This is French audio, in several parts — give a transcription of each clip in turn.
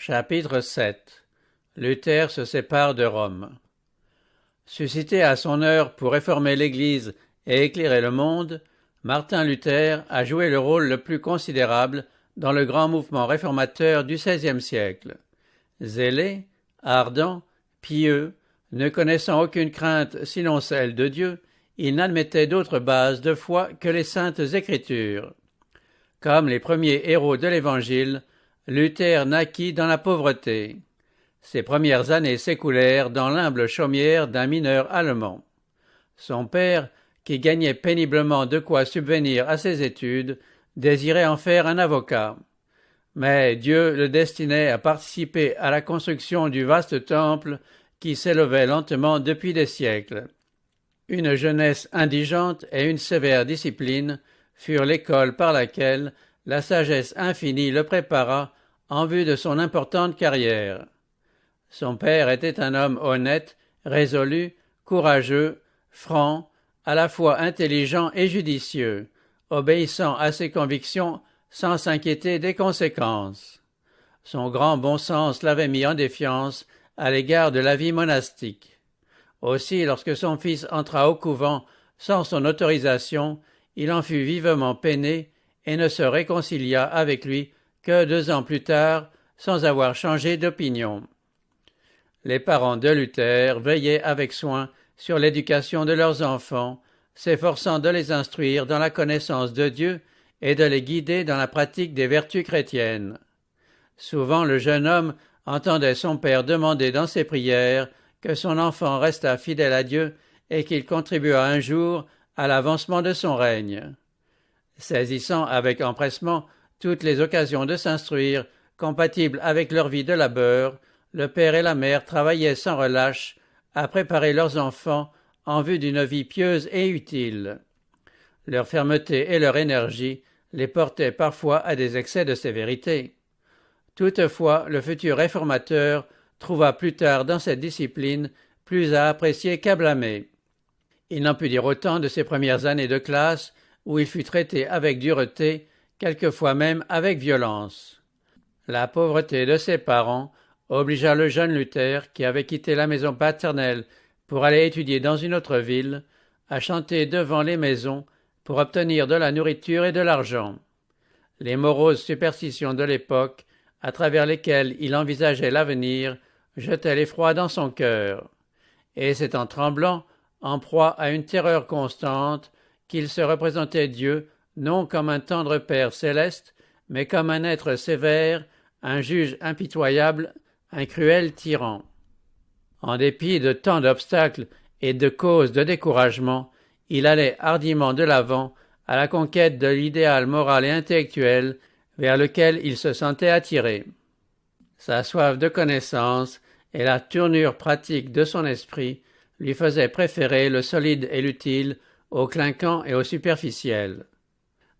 Chapitre 7. Luther se sépare de Rome. Suscité à son heure pour réformer l'Église et éclairer le monde, Martin Luther a joué le rôle le plus considérable dans le grand mouvement réformateur du XVIe siècle. Zélé, ardent, pieux, ne connaissant aucune crainte sinon celle de Dieu, il n'admettait d'autre base de foi que les saintes Écritures. Comme les premiers héros de l'Évangile, Luther naquit dans la pauvreté. Ses premières années s'écoulèrent dans l'humble chaumière d'un mineur allemand. Son père, qui gagnait péniblement de quoi subvenir à ses études, désirait en faire un avocat. Mais Dieu le destinait à participer à la construction du vaste temple qui s'élevait lentement depuis des siècles. Une jeunesse indigente et une sévère discipline furent l'école par laquelle la sagesse infinie le prépara en vue de son importante carrière. Son père était un homme honnête, résolu, courageux, franc, à la fois intelligent et judicieux, obéissant à ses convictions sans s'inquiéter des conséquences. Son grand bon sens l'avait mis en défiance à l'égard de la vie monastique. Aussi, lorsque son fils entra au couvent sans son autorisation, il en fut vivement peiné et ne se réconcilia avec lui que 2 ans plus tard, sans avoir changé d'opinion. Les parents de Luther veillaient avec soin sur l'éducation de leurs enfants, s'efforçant de les instruire dans la connaissance de Dieu et de les guider dans la pratique des vertus chrétiennes. Souvent le jeune homme entendait son père demander dans ses prières que son enfant restât fidèle à Dieu et qu'il contribuât un jour à l'avancement de son règne. Saisissant avec empressement toutes les occasions de s'instruire, compatibles avec leur vie de labeur, le père et la mère travaillaient sans relâche à préparer leurs enfants en vue d'une vie pieuse et utile. Leur fermeté et leur énergie les portaient parfois à des excès de sévérité. Toutefois, le futur réformateur trouva plus tard dans cette discipline plus à apprécier qu'à blâmer. Il n'en put dire autant de ses premières années de classe, où il fut traité avec dureté, quelquefois même avec violence. La pauvreté de ses parents obligea le jeune Luther, qui avait quitté la maison paternelle pour aller étudier dans une autre ville, à chanter devant les maisons pour obtenir de la nourriture et de l'argent. Les moroses superstitions de l'époque, à travers lesquelles il envisageait l'avenir, jetaient l'effroi dans son cœur. Et c'est en tremblant, en proie à une terreur constante, qu'il se représentait Dieu non comme un tendre Père céleste, mais comme un être sévère, un juge impitoyable, un cruel tyran. En dépit de tant d'obstacles et de causes de découragement, il allait hardiment de l'avant à la conquête de l'idéal moral et intellectuel vers lequel il se sentait attiré. Sa soif de connaissance et la tournure pratique de son esprit lui faisaient préférer le solide et l'utile au clinquant et au superficiel.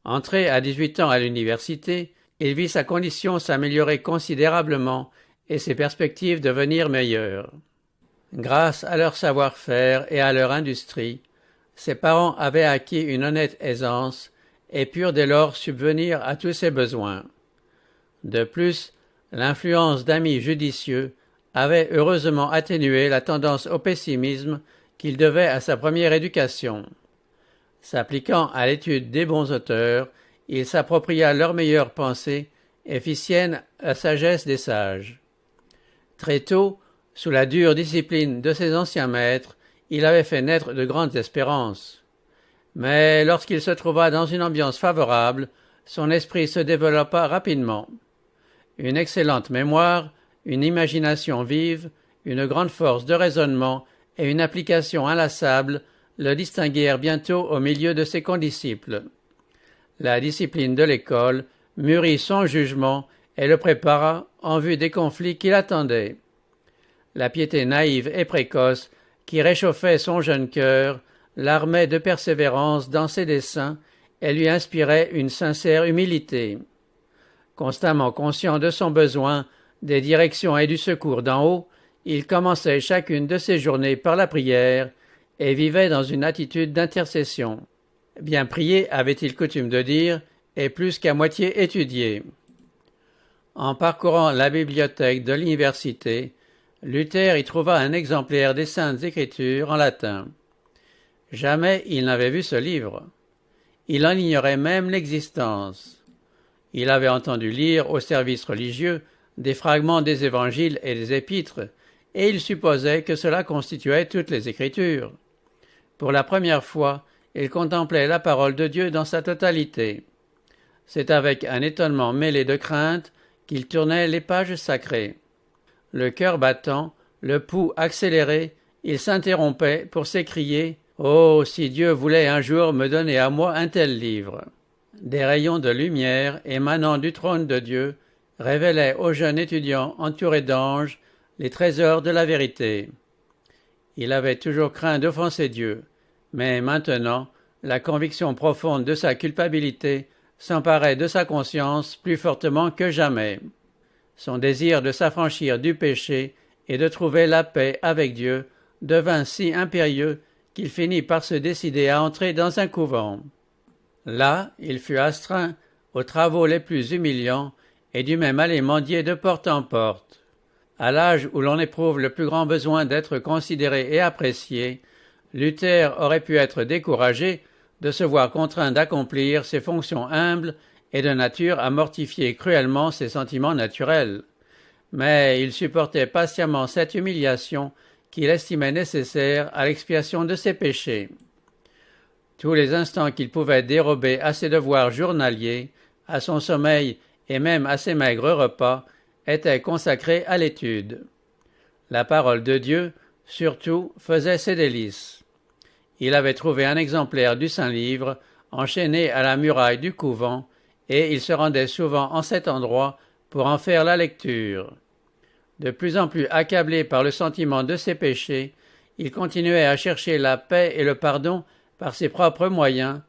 Entré à 18 ans à l'université, il vit sa condition s'améliorer considérablement et ses perspectives devenir meilleures. Grâce à leur savoir-faire et à leur industrie, ses parents avaient acquis une honnête aisance et purent dès lors subvenir à tous ses besoins. De plus, l'influence d'amis judicieux avait heureusement atténué la tendance au pessimisme qu'il devait à sa première éducation. S'appliquant à l'étude des bons auteurs, il s'appropria leurs meilleures pensées et fit sienne la sagesse des sages. Très tôt, sous la dure discipline de ses anciens maîtres, il avait fait naître de grandes espérances. Mais lorsqu'il se trouva dans une ambiance favorable, son esprit se développa rapidement. Une excellente mémoire, une imagination vive, une grande force de raisonnement et une application inlassable le distinguèrent bientôt au milieu de ses condisciples. La discipline de l'école mûrit son jugement et le prépara en vue des conflits qui l'attendaient. La piété naïve et précoce qui réchauffait son jeune cœur l'armait de persévérance dans ses desseins et lui inspirait une sincère humilité. Constamment conscient de son besoin des directions et du secours d'en haut, il commençait chacune de ses journées par la prière et vivait dans une attitude d'intercession. Bien prier, avait-il coutume de dire, et plus qu'à moitié étudier. En parcourant la bibliothèque de l'université, Luther y trouva un exemplaire des Saintes Écritures en latin. Jamais il n'avait vu ce livre. Il en ignorait même l'existence. Il avait entendu lire au service religieux des fragments des évangiles et des épîtres, et il supposait que cela constituait toutes les Écritures. Pour la première fois, il contemplait la parole de Dieu dans sa totalité. C'est avec un étonnement mêlé de crainte qu'il tournait les pages sacrées. Le cœur battant, le pouls accéléré, il s'interrompait pour s'écrier « Oh, si Dieu voulait un jour me donner à moi un tel livre !» Des rayons de lumière émanant du trône de Dieu révélaient au jeune étudiant entouré d'anges les trésors de la vérité. Il avait toujours craint d'offenser Dieu, mais maintenant, la conviction profonde de sa culpabilité s'emparait de sa conscience plus fortement que jamais. Son désir de s'affranchir du péché et de trouver la paix avec Dieu devint si impérieux qu'il finit par se décider à entrer dans un couvent. Là, il fut astreint aux travaux les plus humiliants et dut même aller mendier de porte en porte. À l'âge où l'on éprouve le plus grand besoin d'être considéré et apprécié, Luther aurait pu être découragé de se voir contraint d'accomplir ses fonctions humbles et de nature à mortifier cruellement ses sentiments naturels. Mais il supportait patiemment cette humiliation qu'il estimait nécessaire à l'expiation de ses péchés. Tous les instants qu'il pouvait dérober à ses devoirs journaliers, à son sommeil et même à ses maigres repas, étaient consacrés à l'étude. La parole de Dieu, surtout, faisait ses délices. Il avait trouvé un exemplaire du Saint-Livre enchaîné à la muraille du couvent, et il se rendait souvent en cet endroit pour en faire la lecture. De plus en plus accablé par le sentiment de ses péchés, il continuait à chercher la paix et le pardon par ses propres moyens,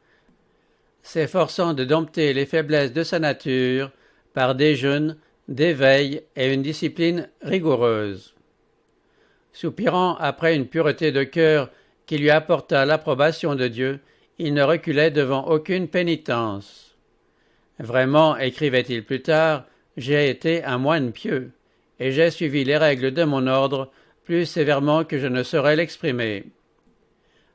s'efforçant de dompter les faiblesses de sa nature par des jeûnes, des veilles et une discipline rigoureuse. Soupirant après une pureté de cœur qui lui apporta l'approbation de Dieu, il ne reculait devant aucune pénitence. Vraiment, écrivait-il plus tard, j'ai été un moine pieux, et j'ai suivi les règles de mon ordre plus sévèrement que je ne saurais l'exprimer.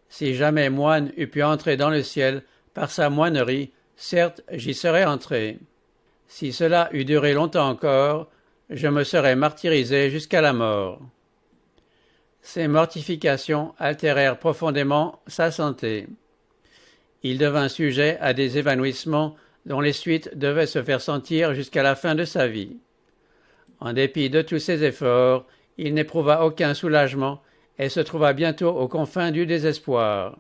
Si jamais moine eût pu entrer dans le ciel par sa moinerie, certes j'y serais entré. Si cela eût duré longtemps encore, je me serais martyrisé jusqu'à la mort. Ces mortifications altérèrent profondément sa santé. Il devint sujet à des évanouissements dont les suites devaient se faire sentir jusqu'à la fin de sa vie. En dépit de tous ses efforts, il n'éprouva aucun soulagement et se trouva bientôt aux confins du désespoir.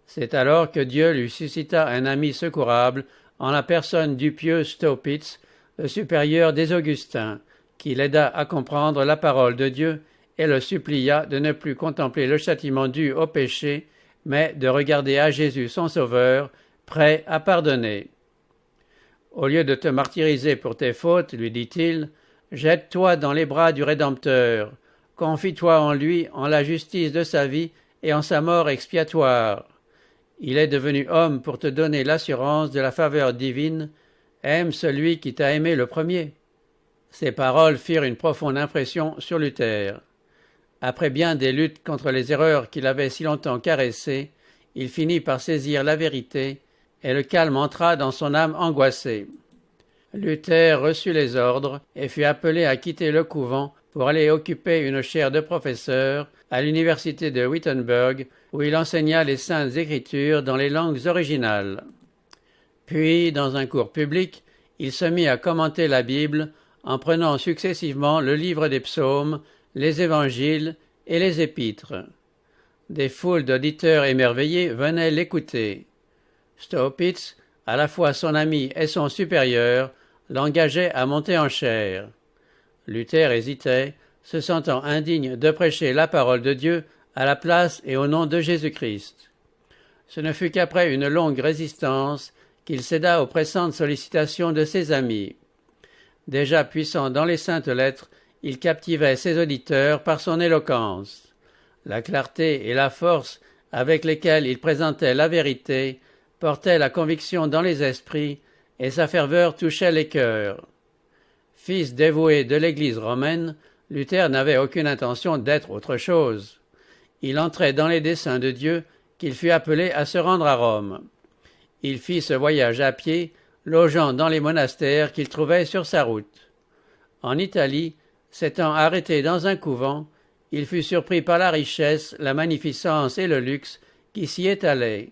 C'est alors que Dieu lui suscita un ami secourable en la personne du pieux Staupitz, le supérieur des Augustins, qui l'aida à comprendre la parole de Dieu et le supplia de ne plus contempler le châtiment dû au péché, mais de regarder à Jésus son Sauveur, prêt à pardonner. Au lieu de te martyriser pour tes fautes, lui dit-il, jette-toi dans les bras du Rédempteur, confie-toi en lui, en la justice de sa vie et en sa mort expiatoire. Il est devenu homme pour te donner l'assurance de la faveur divine. Aime celui qui t'a aimé le premier. Ces paroles firent une profonde impression sur Luther. Après bien des luttes contre les erreurs qu'il avait si longtemps caressées, il finit par saisir la vérité, et le calme entra dans son âme angoissée. Luther reçut les ordres et fut appelé à quitter le couvent pour aller occuper une chaire de professeur à l'université de Wittenberg, où il enseigna les Saintes Écritures dans les langues originales. Puis, dans un cours public, il se mit à commenter la Bible en prenant successivement le livre des psaumes, les évangiles et les épîtres. Des foules d'auditeurs émerveillés venaient l'écouter. Staupitz, à la fois son ami et son supérieur, l'engageait à monter en chaire. Luther hésitait, se sentant indigne de prêcher la parole de Dieu à la place et au nom de Jésus-Christ. Ce ne fut qu'après une longue résistance qu'il céda aux pressantes sollicitations de ses amis. Déjà puissant dans les saintes lettres, il captivait ses auditeurs par son éloquence. La clarté et la force avec lesquelles il présentait la vérité portaient la conviction dans les esprits et sa ferveur touchait les cœurs. Fils dévoué de l'Église romaine, Luther n'avait aucune intention d'être autre chose. Il entrait dans les desseins de Dieu qu'il fut appelé à se rendre à Rome. Il fit ce voyage à pied, logeant dans les monastères qu'il trouvait sur sa route. En Italie, s'étant arrêté dans un couvent, il fut surpris par la richesse, la magnificence et le luxe qui s'y étalaient.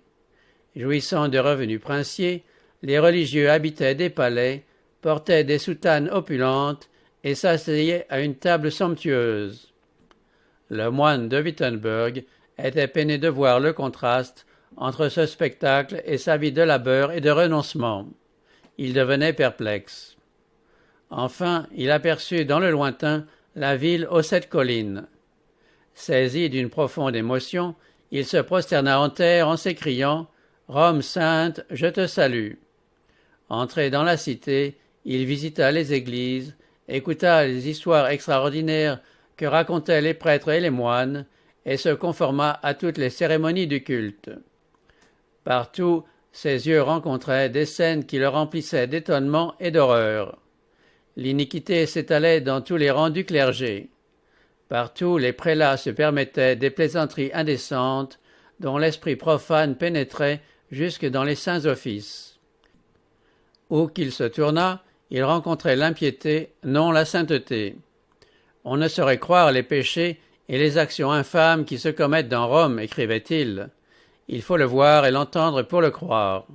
Jouissant de revenus princiers, les religieux habitaient des palais, portaient des soutanes opulentes et s'asseyaient à une table somptueuse. Le moine de Wittenberg était peiné de voir le contraste entre ce spectacle et sa vie de labeur et de renoncement. Il devenait perplexe. Enfin, il aperçut dans le lointain la ville aux 7 collines. Saisi d'une profonde émotion, il se prosterna en terre en s'écriant « Rome sainte, je te salue ». Entré dans la cité, il visita les églises, écouta les histoires extraordinaires que racontaient les prêtres et les moines, et se conforma à toutes les cérémonies du culte. Partout, ses yeux rencontraient des scènes qui le remplissaient d'étonnement et d'horreur. L'iniquité s'étalait dans tous les rangs du clergé. Partout, les prélats se permettaient des plaisanteries indécentes dont l'esprit profane pénétrait jusque dans les saints offices. Où qu'il se tournât, il rencontrait l'impiété, non la sainteté. On ne saurait croire les péchés et les actions infâmes qui se commettent dans Rome, écrivait-il. Il faut le voir et l'entendre pour le croire.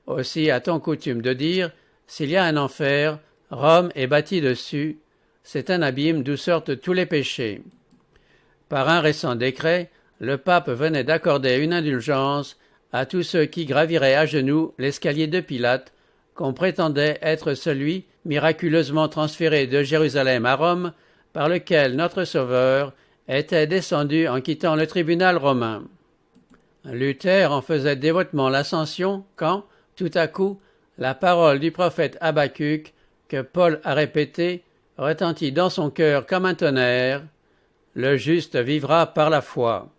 Aussi a-t-on coutume de dire, s'il y a un enfer, Rome est bâtie dessus, c'est un abîme d'où sortent tous les péchés. Par un récent décret, le pape venait d'accorder une indulgence à tous ceux qui graviraient à genoux l'escalier de Pilate, qu'on prétendait être celui miraculeusement transféré de Jérusalem à Rome, par lequel notre Sauveur était descendu en quittant le tribunal romain. Luther en faisait dévotement l'ascension quand, tout à coup, la parole du prophète Habacuc, que Paul a répétée, retentit dans son cœur comme un tonnerre. Le juste vivra par la foi.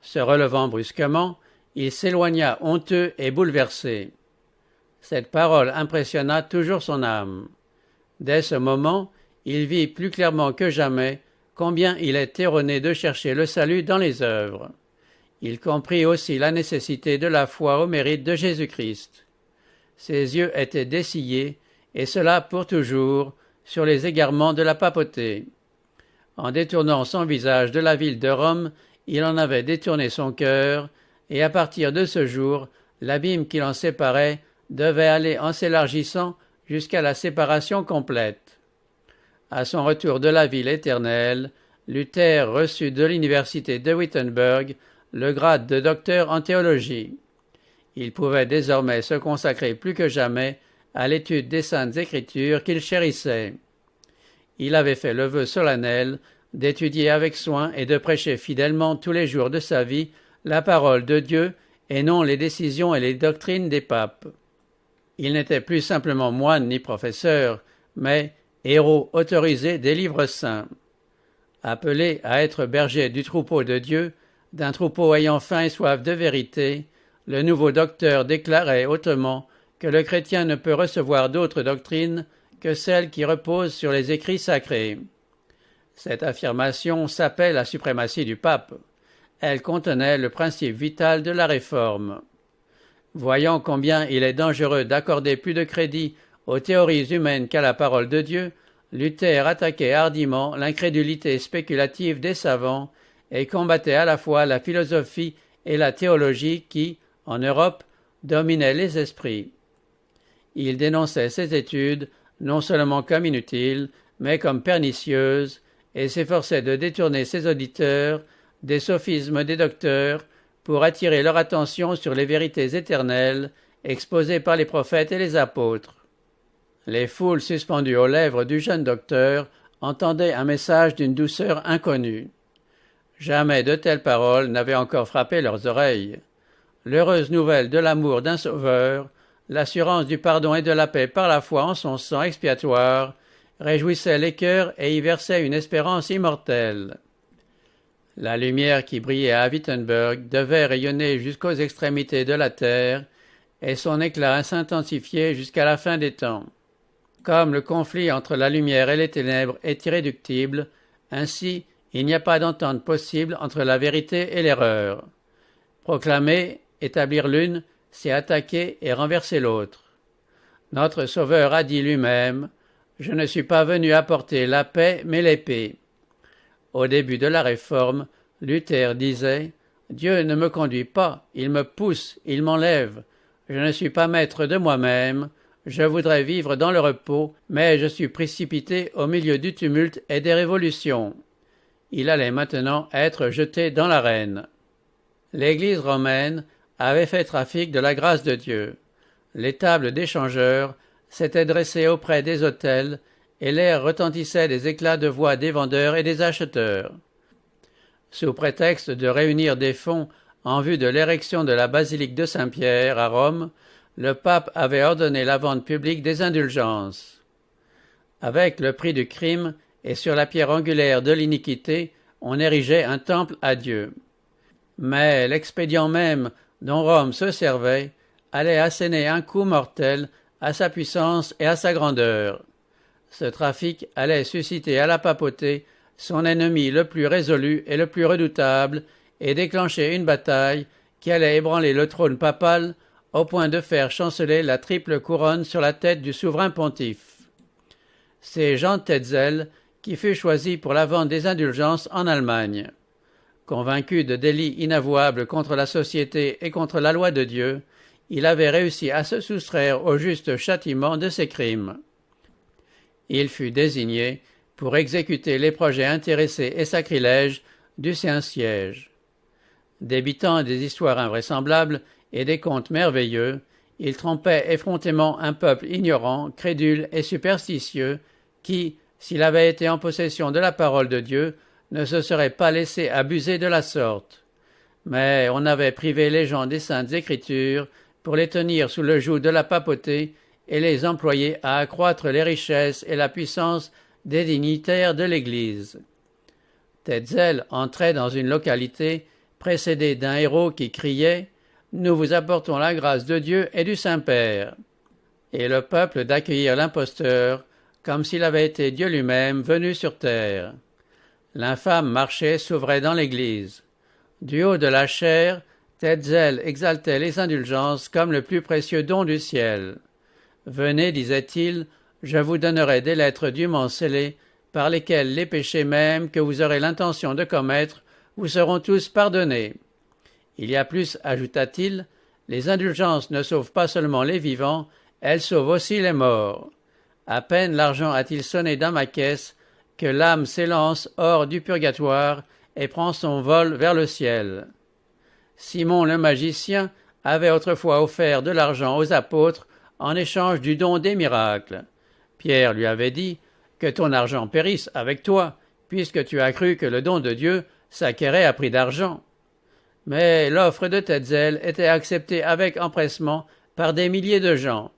Se relevant brusquement, il s'éloigna honteux et bouleversé. Cette parole impressionna toujours son âme. Dès ce moment, il vit plus clairement que jamais combien il est erroné de chercher le salut dans les œuvres. Il comprit aussi la nécessité de la foi au mérite de Jésus-Christ. Ses yeux étaient dessillés, et cela pour toujours, sur les égarements de la papauté. En détournant son visage de la ville de Rome, il en avait détourné son cœur, et à partir de ce jour, l'abîme qui l'en séparait devait aller en s'élargissant jusqu'à la séparation complète. À son retour de la ville éternelle, Luther reçut de l'université de Wittenberg le grade de docteur en théologie. Il pouvait désormais se consacrer plus que jamais à l'étude des saintes écritures qu'il chérissait. Il avait fait le vœu solennel d'étudier avec soin et de prêcher fidèlement tous les jours de sa vie la parole de Dieu et non les décisions et les doctrines des papes. Il n'était plus simplement moine ni professeur, mais héros autorisé des livres saints. Appelé à être berger du troupeau de Dieu, d'un troupeau ayant faim et soif de vérité, le nouveau docteur déclarait hautement que le chrétien ne peut recevoir d'autre doctrine que celle qui repose sur les écrits sacrés. Cette affirmation sapait la suprématie du pape. Elle contenait le principe vital de la réforme. Voyant combien il est dangereux d'accorder plus de crédit aux théories humaines qu'à la parole de Dieu, Luther attaquait hardiment l'incrédulité spéculative des savants et combattait à la fois la philosophie et la théologie qui, en Europe, dominaient les esprits. Il dénonçait ces études non seulement comme inutiles, mais comme pernicieuses, et s'efforçait de détourner ses auditeurs des sophismes des docteurs pour attirer leur attention sur les vérités éternelles exposées par les prophètes et les apôtres. Les foules suspendues aux lèvres du jeune docteur entendaient un message d'une douceur inconnue. Jamais de telles paroles n'avaient encore frappé leurs oreilles. L'heureuse nouvelle de l'amour d'un sauveur, l'assurance du pardon et de la paix par la foi en son sang expiatoire, réjouissait les cœurs et y versait une espérance immortelle. La lumière qui brillait à Wittenberg devait rayonner jusqu'aux extrémités de la terre, et son éclat s'intensifier jusqu'à la fin des temps. Comme le conflit entre la lumière et les ténèbres est irréductible, ainsi il n'y a pas d'entente possible entre la vérité et l'erreur. Proclamer, établir l'une, c'est attaquer et renverser l'autre. Notre Sauveur a dit lui-même « Je ne suis pas venu apporter la paix, mais l'épée ». Au début de la Réforme, Luther disait « Dieu ne me conduit pas, il me pousse, il m'enlève. Je ne suis pas maître de moi-même, je voudrais vivre dans le repos, mais je suis précipité au milieu du tumulte et des révolutions. » Il allait maintenant être jeté dans l'arène. L'Église romaine avait fait trafic de la grâce de Dieu. Les tables d'échangeurs s'étaient dressées auprès des autels et l'air retentissait des éclats de voix des vendeurs et des acheteurs. Sous prétexte de réunir des fonds en vue de l'érection de la basilique de Saint-Pierre à Rome, le pape avait ordonné la vente publique des indulgences. Avec le prix du crime et sur la pierre angulaire de l'iniquité, on érigeait un temple à Dieu. Mais l'expédient même dont Rome se servait allait asséner un coup mortel à sa puissance et à sa grandeur. Ce trafic allait susciter à la papauté son ennemi le plus résolu et le plus redoutable et déclencher une bataille qui allait ébranler le trône papal au point de faire chanceler la triple couronne sur la tête du souverain pontife. C'est Jean Tetzel qui fut choisi pour la vente des indulgences en Allemagne. Convaincu de délits inavouables contre la société et contre la loi de Dieu, il avait réussi à se soustraire au juste châtiment de ses crimes. Il fut désigné pour exécuter les projets intéressés et sacrilèges du Saint-Siège. Débitant des histoires invraisemblables et des contes merveilleux, il trompait effrontément un peuple ignorant, crédule et superstitieux qui, s'il avait été en possession de la parole de Dieu, ne se serait pas laissé abuser de la sorte. Mais on avait privé les gens des Saintes Écritures pour les tenir sous le joug de la papauté et les employer à accroître les richesses et la puissance des dignitaires de l'Église. Tetzel entrait dans une localité précédé d'un héros qui criait « Nous vous apportons la grâce de Dieu et du Saint-Père » et le peuple d'accueillir l'imposteur comme s'il avait été Dieu lui-même venu sur terre. L'infâme marché s'ouvrait dans l'Église. Du haut de la chaire, Tetzel exaltait les indulgences comme le plus précieux don du ciel. « Venez, disait-il, je vous donnerai des lettres dûment scellées, par lesquelles les péchés mêmes que vous aurez l'intention de commettre vous seront tous pardonnés. Il y a plus, ajouta-t-il, les indulgences ne sauvent pas seulement les vivants, elles sauvent aussi les morts. À peine l'argent a-t-il sonné dans ma caisse que l'âme s'élance hors du purgatoire et prend son vol vers le ciel. Simon le magicien avait autrefois offert de l'argent aux apôtres en échange du don des miracles. Pierre lui avait dit « Que ton argent périsse avec toi, puisque tu as cru que le don de Dieu s'acquérait à prix d'argent. » Mais l'offre de Tetzel était acceptée avec empressement par des milliers de gens.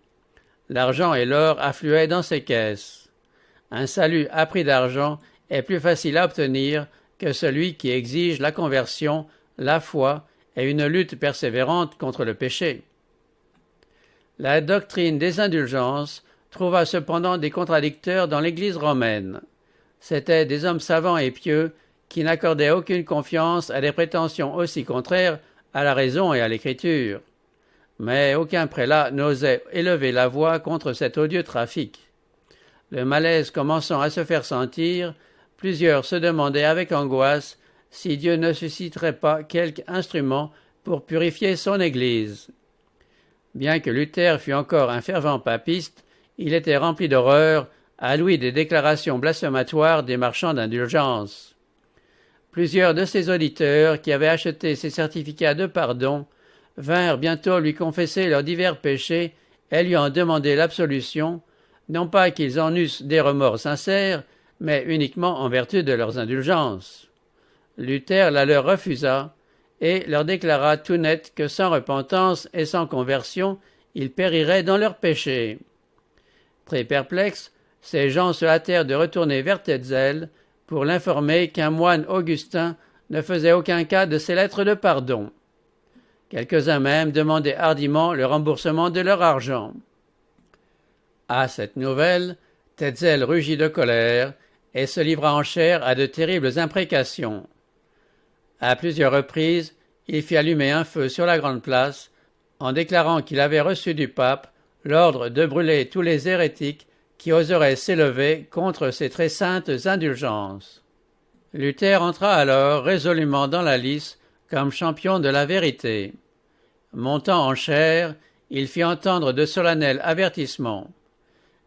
L'argent et l'or affluaient dans ses caisses. Un salut à prix d'argent est plus facile à obtenir que celui qui exige la conversion, la foi et une lutte persévérante contre le péché. La doctrine des indulgences trouva cependant des contradicteurs dans l'Église romaine. C'étaient des hommes savants et pieux qui n'accordaient aucune confiance à des prétentions aussi contraires à la raison et à l'Écriture. Mais aucun prélat n'osait élever la voix contre cet odieux trafic. Le malaise commençant à se faire sentir, plusieurs se demandaient avec angoisse si Dieu ne susciterait pas quelque instrument pour purifier son Église. Bien que Luther fût encore un fervent papiste, il était rempli d'horreur à l'ouïe des déclarations blasphématoires des marchands d'indulgence. Plusieurs de ses auditeurs, qui avaient acheté ses certificats de pardon, vinrent bientôt lui confesser leurs divers péchés et lui en demander l'absolution, non pas qu'ils en eussent des remords sincères, mais uniquement en vertu de leurs indulgences. Luther la leur refusa et leur déclara tout net que sans repentance et sans conversion, ils périraient dans leurs péchés. Très perplexes, ces gens se hâtèrent de retourner vers Tetzel pour l'informer qu'un moine augustin ne faisait aucun cas de ces lettres de pardon. Quelques-uns même demandaient hardiment le remboursement de leur argent. À cette nouvelle, Tetzel rugit de colère et se livra en chair à de terribles imprécations. À plusieurs reprises, il fit allumer un feu sur la grande place en déclarant qu'il avait reçu du pape l'ordre de brûler tous les hérétiques qui oseraient s'élever contre ces très saintes indulgences. Luther entra alors résolument dans la lice comme champion de la vérité. Montant en chair, il fit entendre de solennels avertissements.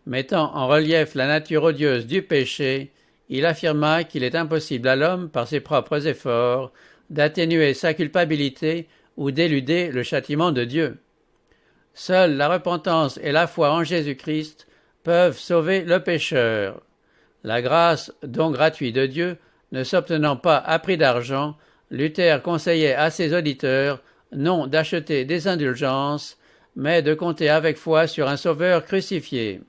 Mettant en relief la nature odieuse du péché, il affirma qu'il est impossible à l'homme, par ses propres efforts, d'atténuer sa culpabilité ou d'éluder le châtiment de Dieu. Seule la repentance et la foi en Jésus-Christ peuvent sauver le pécheur. La grâce, don gratuit de Dieu, ne s'obtenant pas à prix d'argent, Luther conseillait à ses auditeurs non d'acheter des indulgences, mais de compter avec foi sur un sauveur crucifié.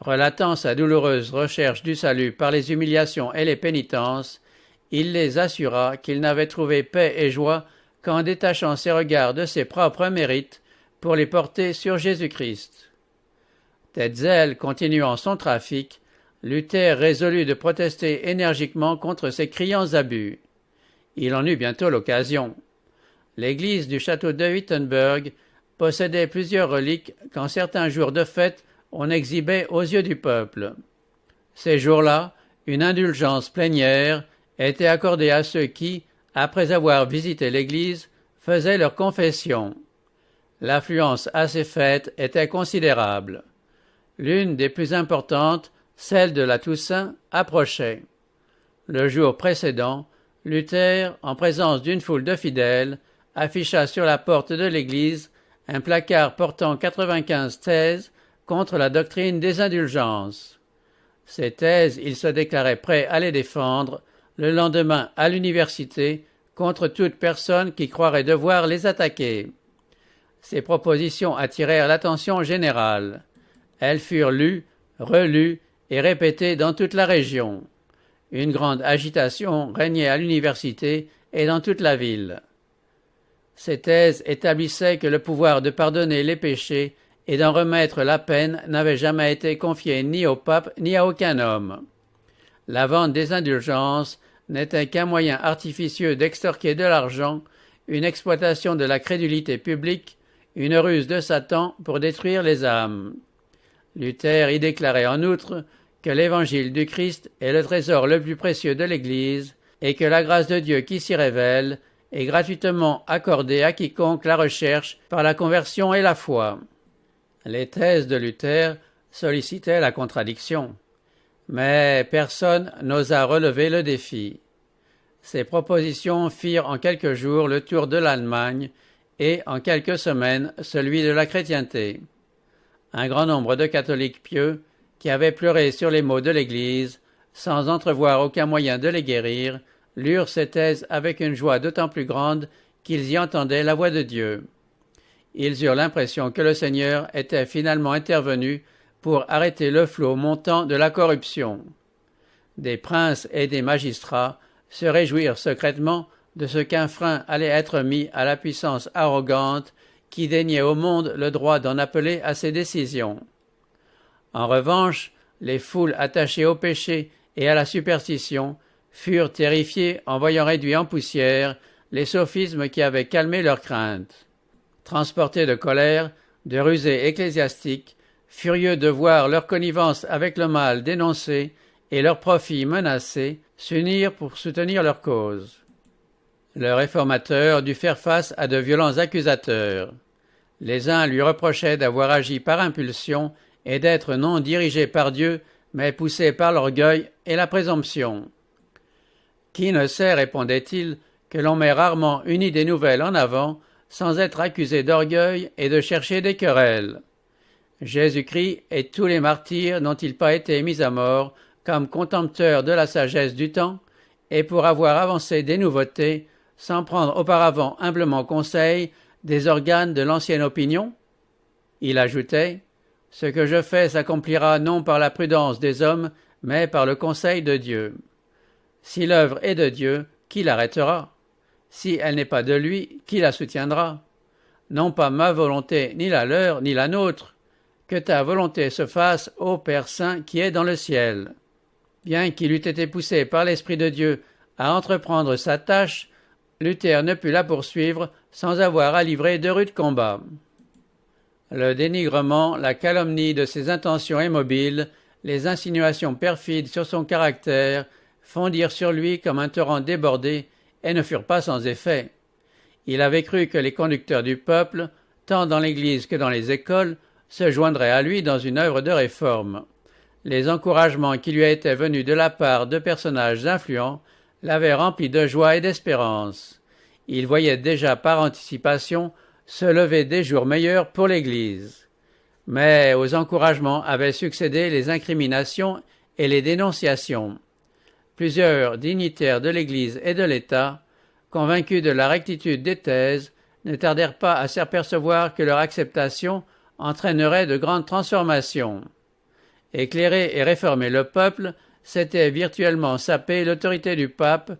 Relatant sa douloureuse recherche du salut par les humiliations et les pénitences, il les assura qu'il n'avait trouvé paix et joie qu'en détachant ses regards de ses propres mérites pour les porter sur Jésus-Christ. Tetzel continuant son trafic, Luther résolut de protester énergiquement contre ces criants abus. Il en eut bientôt l'occasion. L'église du château de Wittenberg possédait plusieurs reliques qu'en certains jours de fête on exhibait aux yeux du peuple. Ces jours-là, une indulgence plénière était accordée à ceux qui, après avoir visité l'église, faisaient leur confession. L'affluence à ces fêtes était considérable. L'une des plus importantes, celle de la Toussaint, approchait. Le jour précédent, Luther, en présence d'une foule de fidèles, afficha sur la porte de l'église un placard portant 95 thèses contre la doctrine des indulgences. Ces thèses, il se déclarait prêt à les défendre le lendemain à l'université contre toute personne qui croirait devoir les attaquer. Ces propositions attirèrent l'attention générale. Elles furent lues, relues et répétées dans toute la région. Une grande agitation régnait à l'université et dans toute la ville. Ces thèses établissaient que le pouvoir de pardonner les péchés et d'en remettre la peine n'avait jamais été confié ni au pape ni à aucun homme. La vente des indulgences n'était qu'un moyen artificieux d'extorquer de l'argent, une exploitation de la crédulité publique, une ruse de Satan pour détruire les âmes. Luther y déclarait en outre que l'évangile du Christ est le trésor le plus précieux de l'Église et que la grâce de Dieu qui s'y révèle est gratuitement accordée à quiconque la recherche par la conversion et la foi. Les thèses de Luther sollicitaient la contradiction, mais personne n'osa relever le défi. Ces propositions firent en quelques jours le tour de l'Allemagne et en quelques semaines celui de la chrétienté. Un grand nombre de catholiques pieux, qui avaient pleuré sur les maux de l'Église, sans entrevoir aucun moyen de les guérir, lurent ces thèses avec une joie d'autant plus grande qu'ils y entendaient la voix de Dieu. Ils eurent l'impression que le Seigneur était finalement intervenu pour arrêter le flot montant de la corruption. Des princes et des magistrats se réjouirent secrètement de ce qu'un frein allait être mis à la puissance arrogante qui déniait au monde le droit d'en appeler à ses décisions. En revanche, les foules attachées au péché et à la superstition furent terrifiées en voyant réduits en poussière les sophismes qui avaient calmé leurs craintes. Transportés de colère, de rusées ecclésiastiques, furieux de voir leur connivence avec le mal dénoncée et leurs profits menacés, s'unirent pour soutenir leur cause. Le réformateur dut faire face à de violents accusateurs. Les uns lui reprochaient d'avoir agi par impulsion et d'être non dirigé par Dieu, mais poussé par l'orgueil et la présomption. Qui ne sait, répondait-il, que l'on met rarement une idée nouvelle en avant sans être accusé d'orgueil et de chercher des querelles. Jésus-Christ et tous les martyrs n'ont-ils pas été mis à mort comme contempteurs de la sagesse du temps et pour avoir avancé des nouveautés sans prendre auparavant humblement conseil des organes de l'ancienne opinion? Il ajoutait « Ce que je fais s'accomplira non par la prudence des hommes, mais par le conseil de Dieu. Si l'œuvre est de Dieu, qui l'arrêtera? Si elle n'est pas de lui, qui la soutiendra? Non pas ma volonté, ni la leur, ni la nôtre. que ta volonté se fasse, ô Père Saint qui est dans le ciel. » Bien qu'il eût été poussé par l'Esprit de Dieu à entreprendre sa tâche, Luther ne put la poursuivre sans avoir à livrer de rudes combats. Le dénigrement, la calomnie de ses intentions immobiles, les insinuations perfides sur son caractère fondirent sur lui comme un torrent débordé et ne furent pas sans effet. Il avait cru que les conducteurs du peuple, tant dans l'Église que dans les écoles, se joindraient à lui dans une œuvre de réforme. Les encouragements qui lui étaient venus de la part de personnages influents l'avaient rempli de joie et d'espérance. Il voyait déjà par anticipation se lever des jours meilleurs pour l'Église. Mais aux encouragements avaient succédé les incriminations et les dénonciations. Plusieurs dignitaires de l'Église et de l'État, convaincus de la rectitude des thèses, ne tardèrent pas à s'apercevoir que leur acceptation entraînerait de grandes transformations. Éclairer et réformer le peuple, c'était virtuellement saper l'autorité du pape,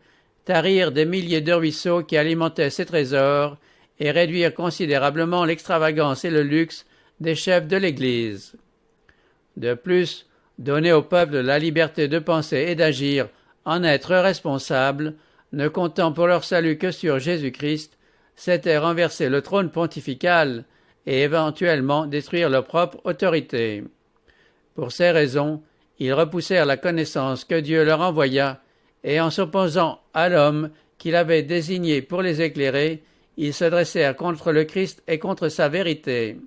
tarir des milliers de ruisseaux qui alimentaient ses trésors et réduire considérablement l'extravagance et le luxe des chefs de l'Église. De plus, donner au peuple la liberté de penser et d'agir, en être responsable, ne comptant pour leur salut que sur Jésus-Christ, c'était renverser le trône pontifical et éventuellement détruire leur propre autorité. Pour ces raisons, ils repoussèrent la connaissance que Dieu leur envoya, et en s'opposant à l'homme qu'il avait désigné pour les éclairer, ils se dressèrent contre le Christ et contre sa vérité.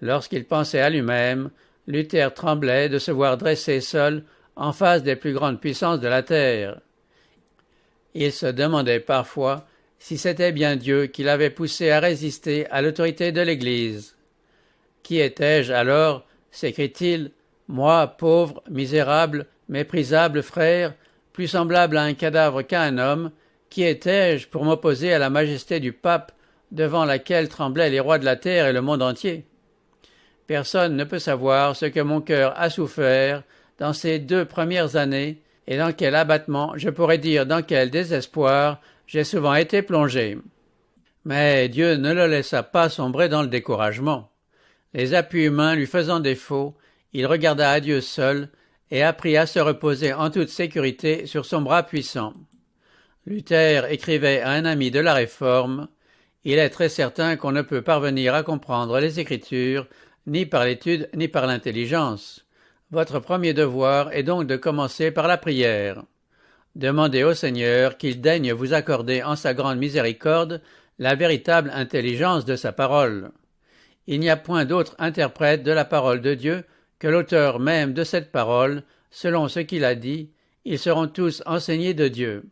Lorsqu'il pensait à lui-même, Luther tremblait de se voir dressé seul en face des plus grandes puissances de la terre. Il se demandait parfois si c'était bien Dieu qui l'avait poussé à résister à l'autorité de l'Église. « Qui étais-je alors ?» s'écrie-t-il, « moi, pauvre, misérable, méprisable frère, plus semblable à un cadavre qu'à un homme, qui étais-je pour m'opposer à la majesté du pape, devant laquelle tremblaient les rois de la terre et le monde entier? Personne ne peut savoir ce que mon cœur a souffert dans ces 2 premières années, et dans quel abattement, je pourrais dire dans quel désespoir, j'ai souvent été plongé. » Mais Dieu ne le laissa pas sombrer dans le découragement. Les appuis humains lui faisant défaut, il regarda à Dieu seul et apprit à se reposer en toute sécurité sur son bras puissant. Luther écrivait à un ami de la Réforme « Il est très certain qu'on ne peut parvenir à comprendre les Écritures ni par l'étude ni par l'intelligence. Votre premier devoir est donc de commencer par la prière. Demandez au Seigneur qu'il daigne vous accorder en sa grande miséricorde la véritable intelligence de sa parole. Il n'y a point d'autre interprète de la parole de Dieu que l'auteur même de cette parole, selon ce qu'il a dit, ils seront tous enseignés de Dieu.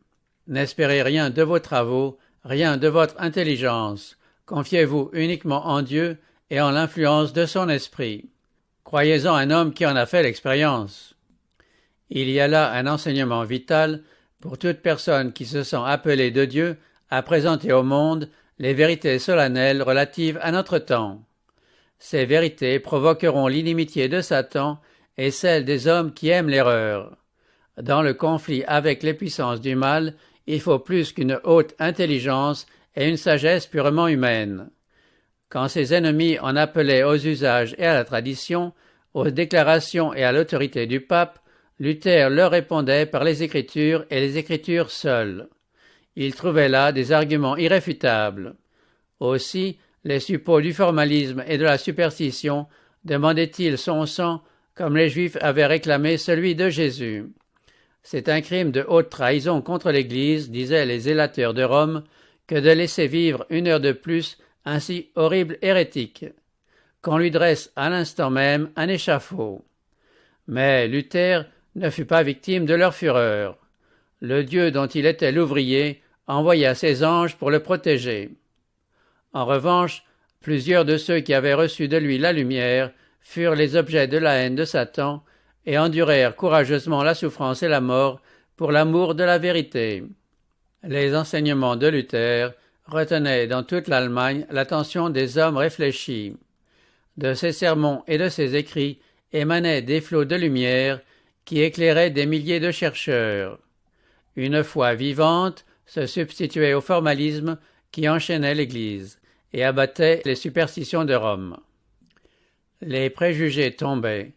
N'espérez rien de vos travaux, rien de votre intelligence. Confiez-vous uniquement en Dieu et en l'influence de son esprit. Croyez-en un homme qui en a fait l'expérience. » Il y a là un enseignement vital pour toute personne qui se sent appelée de Dieu à présenter au monde les vérités solennelles relatives à notre temps. Ces vérités provoqueront l'inimitié de Satan et celle des hommes qui aiment l'erreur. Dans le conflit avec les puissances du mal, il faut plus qu'une haute intelligence et une sagesse purement humaine. Quand ses ennemis en appelaient aux usages et à la tradition, aux déclarations et à l'autorité du pape, Luther leur répondait par les Écritures et les Écritures seules. Il trouvait là des arguments irréfutables. Aussi, les suppôts du formalisme et de la superstition demandaient-ils son sang comme les Juifs avaient réclamé celui de Jésus. C'est un crime de haute trahison contre l'Église, disaient les zélateurs de Rome, que de laisser vivre 1 heure de plus un si horrible hérétique, qu'on lui dresse à l'instant même un échafaud. Mais Luther ne fut pas victime de leur fureur. Le Dieu dont il était l'ouvrier envoya ses anges pour le protéger. En revanche, plusieurs de ceux qui avaient reçu de lui la lumière furent les objets de la haine de Satan et endurèrent courageusement la souffrance et la mort pour l'amour de la vérité. Les enseignements de Luther retenaient dans toute l'Allemagne l'attention des hommes réfléchis. De ses sermons et de ses écrits émanaient des flots de lumière qui éclairaient des milliers de chercheurs. Une foi vivante se substituait au formalisme qui enchaînait l'Église et abattait les superstitions de Rome. Les préjugés tombaient.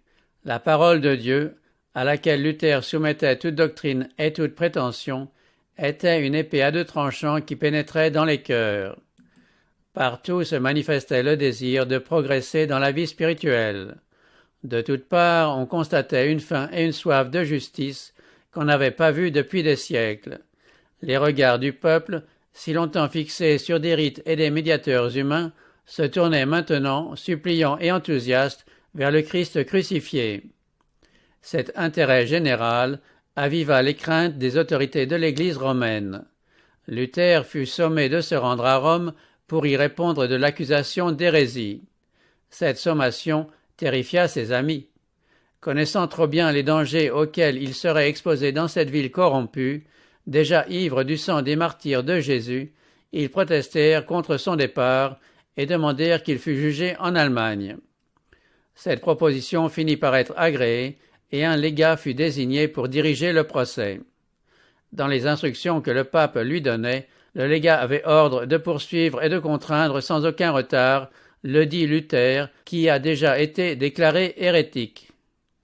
La parole de Dieu, à laquelle Luther soumettait toute doctrine et toute prétention, était une épée à deux tranchants qui pénétrait dans les cœurs. Partout se manifestait le désir de progresser dans la vie spirituelle. De toutes parts, on constatait une faim et une soif de justice qu'on n'avait pas vues depuis des siècles. Les regards du peuple, si longtemps fixés sur des rites et des médiateurs humains, se tournaient maintenant, suppliants et enthousiastes, vers le Christ crucifié. Cet intérêt général aviva les craintes des autorités de l'Église romaine. Luther fut sommé de se rendre à Rome pour y répondre de l'accusation d'hérésie. Cette sommation terrifia ses amis. Connaissant trop bien les dangers auxquels il serait exposé dans cette ville corrompue, déjà ivre du sang des martyrs de Jésus, ils protestèrent contre son départ et demandèrent qu'il fût jugé en Allemagne. Cette proposition finit par être agréée et un légat fut désigné pour diriger le procès. Dans les instructions que le pape lui donnait, le légat avait ordre de poursuivre et de contraindre sans aucun retard le dit Luther, qui a déjà été déclaré hérétique.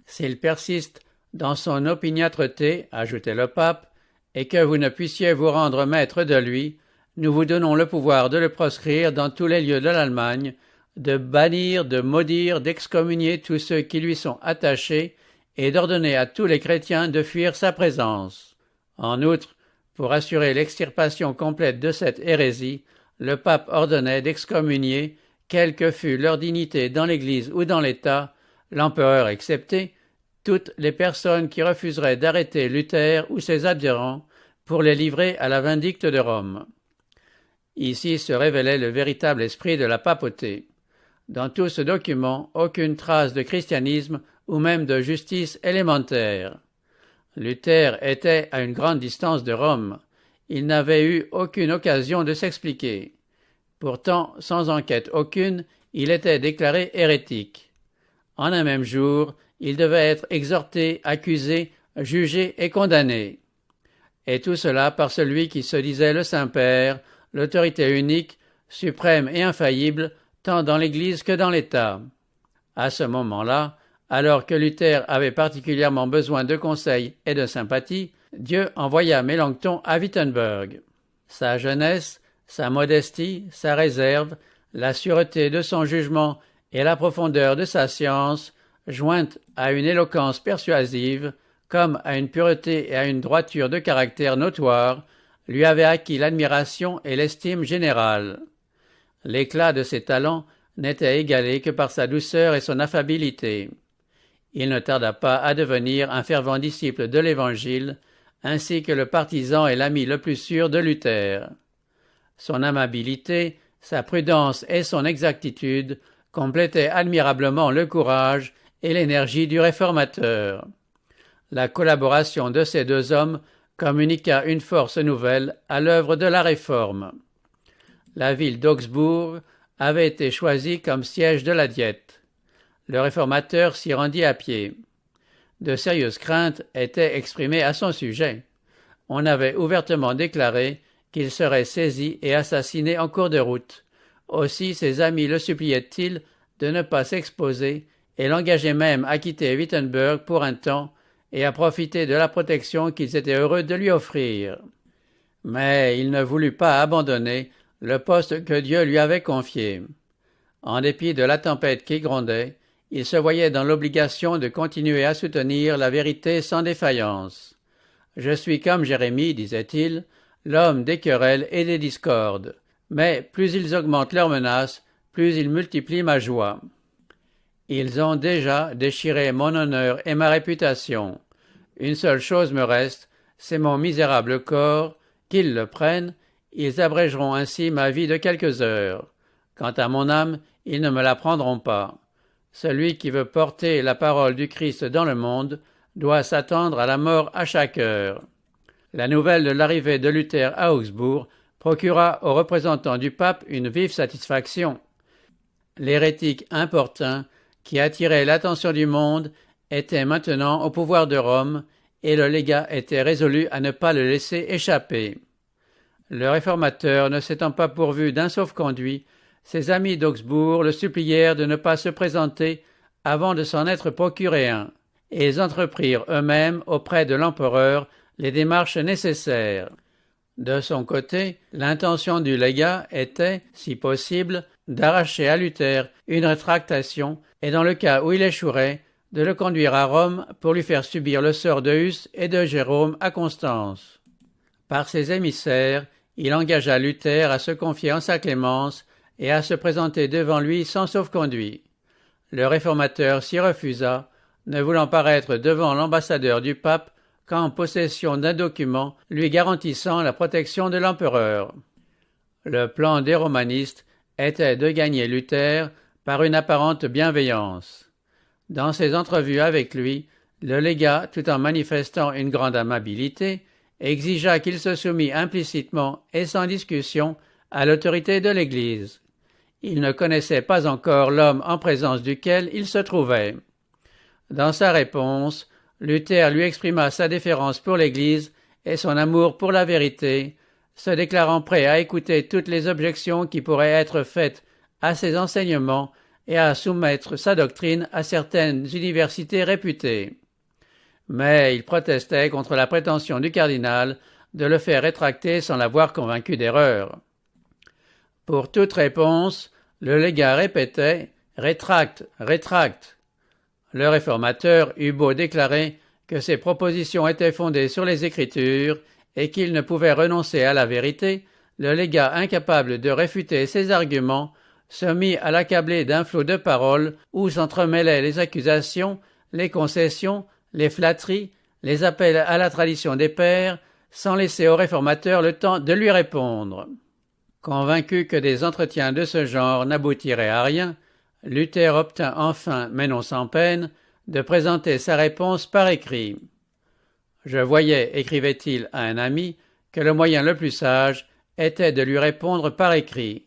S'il persiste dans son opiniâtreté, ajoutait le pape, et que vous ne puissiez vous rendre maître de lui, nous vous donnons le pouvoir de le proscrire dans tous les lieux de l'Allemagne, de bannir, de maudire, d'excommunier tous ceux qui lui sont attachés, et d'ordonner à tous les chrétiens de fuir sa présence. En outre, pour assurer l'extirpation complète de cette hérésie, le pape ordonnait d'excommunier, quelle que fût leur dignité dans l'Église ou dans l'État, l'empereur excepté, toutes les personnes qui refuseraient d'arrêter Luther ou ses adhérents pour les livrer à la vindicte de Rome. Ici se révélait le véritable esprit de la papauté. Dans tout ce document, aucune trace de christianisme ou même de justice élémentaire. Luther était à une grande distance de Rome. Il n'avait eu aucune occasion de s'expliquer. Pourtant, sans enquête aucune, il était déclaré hérétique. En un même jour, il devait être exhorté, accusé, jugé et condamné. Et tout cela par celui qui se disait le Saint-Père, l'autorité unique, suprême et infaillible, tant dans l'Église que dans l'État. À ce moment-là, alors que Luther avait particulièrement besoin de conseils et de sympathie, Dieu envoya Mélenchon à Wittenberg. Sa jeunesse, sa modestie, sa réserve, la sûreté de son jugement et la profondeur de sa science, jointes à une éloquence persuasive, comme à une pureté et à une droiture de caractère notoire, lui avaient acquis l'admiration et l'estime générale. L'éclat de ses talents n'était égalé que par sa douceur et son affabilité. Il ne tarda pas à devenir un fervent disciple de l'Évangile, ainsi que le partisan et l'ami le plus sûr de Luther. Son amabilité, sa prudence et son exactitude complétaient admirablement le courage et l'énergie du réformateur. La collaboration de ces deux hommes communiqua une force nouvelle à l'œuvre de la réforme. La ville d'Augsbourg avait été choisie comme siège de la Diète. Le réformateur s'y rendit à pied. De sérieuses craintes étaient exprimées à son sujet. On avait ouvertement déclaré qu'il serait saisi et assassiné en cours de route. Aussi ses amis le suppliaient-ils de ne pas s'exposer et l'engageaient même à quitter Wittenberg pour un temps et à profiter de la protection qu'ils étaient heureux de lui offrir. Mais il ne voulut pas abandonner le poste que Dieu lui avait confié. En dépit de la tempête qui grondait, il se voyait dans l'obligation de continuer à soutenir la vérité sans défaillance. « Je suis comme Jérémie, disait-il, l'homme des querelles et des discordes, mais plus ils augmentent leurs menaces, plus ils multiplient ma joie. Ils ont déjà déchiré mon honneur et ma réputation. Une seule chose me reste, c'est mon misérable corps, qu'ils le prennent, ils abrégeront ainsi ma vie de quelques heures. Quant à mon âme, ils ne me la prendront pas. Celui qui veut porter la parole du Christ dans le monde doit s'attendre à la mort à chaque heure. » La nouvelle de l'arrivée de Luther à Augsbourg procura aux représentants du pape une vive satisfaction. L'hérétique importun, qui attirait l'attention du monde, était maintenant au pouvoir de Rome, et le légat était résolu à ne pas le laisser échapper. Le réformateur, ne s'étant pas pourvu d'un sauf-conduit, ses amis d'Augsbourg le supplièrent de ne pas se présenter avant de s'en être procuré un, et ils entreprirent eux-mêmes auprès de l'empereur les démarches nécessaires. De son côté, l'intention du légat était, si possible, d'arracher à Luther une rétractation et, dans le cas où il échouerait, de le conduire à Rome pour lui faire subir le sort de Huss et de Jérôme à Constance. Par ses émissaires, il engagea Luther à se confier en sa clémence et à se présenter devant lui sans sauf-conduit. Le réformateur s'y refusa, ne voulant paraître devant l'ambassadeur du pape qu'en possession d'un document lui garantissant la protection de l'empereur. Le plan des romanistes était de gagner Luther par une apparente bienveillance. Dans ses entrevues avec lui, le légat, tout en manifestant une grande amabilité, exigea qu'il se soumît implicitement et sans discussion à l'autorité de l'Église. Il ne connaissait pas encore l'homme en présence duquel il se trouvait. Dans sa réponse, Luther lui exprima sa déférence pour l'Église et son amour pour la vérité, se déclarant prêt à écouter toutes les objections qui pourraient être faites à ses enseignements et à soumettre sa doctrine à certaines universités réputées. Mais il protestait contre la prétention du cardinal de le faire rétracter sans l'avoir convaincu d'erreur. Pour toute réponse, le légat répétait « Rétracte, rétracte ». Le réformateur eut beau déclarer que ses propositions étaient fondées sur les Écritures et qu'il ne pouvait renoncer à la vérité, le légat, incapable de réfuter ses arguments, se mit à l'accabler d'un flot de paroles où s'entremêlaient les accusations, les concessions, les flatteries, les appels à la tradition des pères, sans laisser au réformateur le temps de lui répondre. Convaincu que des entretiens de ce genre n'aboutiraient à rien, Luther obtint enfin, mais non sans peine, de présenter sa réponse par écrit. « Je voyais, écrivait-il à un ami, que le moyen le plus sage était de lui répondre par écrit,